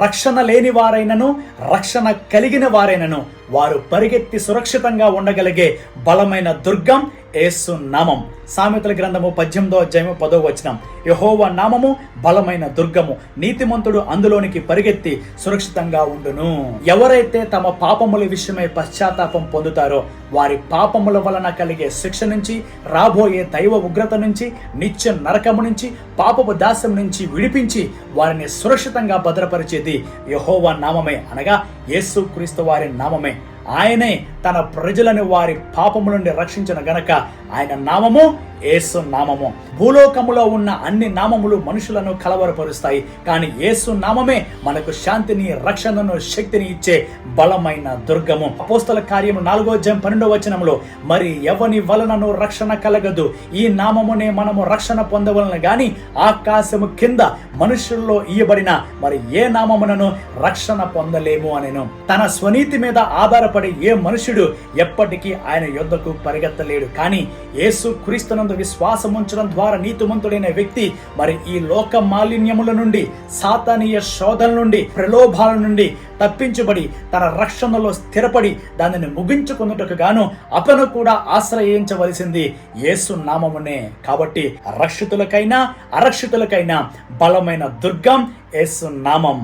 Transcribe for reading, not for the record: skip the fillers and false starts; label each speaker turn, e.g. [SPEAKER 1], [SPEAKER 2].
[SPEAKER 1] రక్షణ లేని వారైనను రక్షణ కలిగిన వారైనను వారు పరిగెత్తి సురక్షితంగా ఉండగలిగే బలమైన దుర్గం యేసు నామం. సామెతల గ్రంథము 18వ అధ్యాయము 10వ వచనం. యెహోవా నామము బలమైన దుర్గము, నీతిమంతుడు అందులోనికి పరిగెత్తి సురక్షితంగా ఉండును. ఎవరైతే తమ పాపముల విషయమై పశ్చాత్తాపం పొందుతారో వారి పాపముల వలన కలిగే శిక్ష నుంచి, రాబోయే దైవ ఉగ్రత నుంచి, నిత్య నరకము నుంచి, పాపపు దాస్యం నుంచి విడిపించి వారిని సురక్షితంగా భద్రపరిచేది యెహోవా నామమే, అనగా యేసుక్రీస్తు వారి నామమే. ఆయనే తన ప్రజలను వారి పాపము నుండి రక్షించిన గనక ఆయన నామము యేసు నామము. భూలోకములో ఉన్న అన్ని నామములు మనుషులను కలవరపరుస్తాయి, కానీ యేసు నామమే మనకు శాంతిని, రక్షణను, శక్తిని ఇచ్చే బలమైన దుర్గము. అపోస్తల కార్యము 4వ అధ్యాయం 12వ వచనంలో, మరి ఎవని వలనను రక్షణ కలగదు, ఈ నామమునే మనము రక్షణ పొందవలన గాని ఆకాశము కింద మనుషుల్లో ఇయ్యబడిన మరి ఏ నామమునను రక్షణ పొందలేము అనెను. తన స్వనీతి మీద ఆధారపడి ఏ మనుషుడు ఎప్పటికీ ఆయన యొద్దకు పరిగెత్తలేడు. కానీ యేసు క్రీస్తునందు విశ్వాసం ఉంచడం ద్వారా నీతిమంతుడైన వ్యక్తి మరి ఈ లోక మాలిన్యముల నుండి, సాతానీయ శోధన నుండి, ప్రలోభాల నుండి తప్పించబడి తన రక్షణలో స్థిరపడి దానిని ముగించుకున్నట్టుకు గాను అతను కూడా ఆశ్రయించవలసింది యేసు నామమునే. కాబట్టి రక్షితులకైనా అరక్షితులకైనా బలమైన దుర్గం యేసు నామం.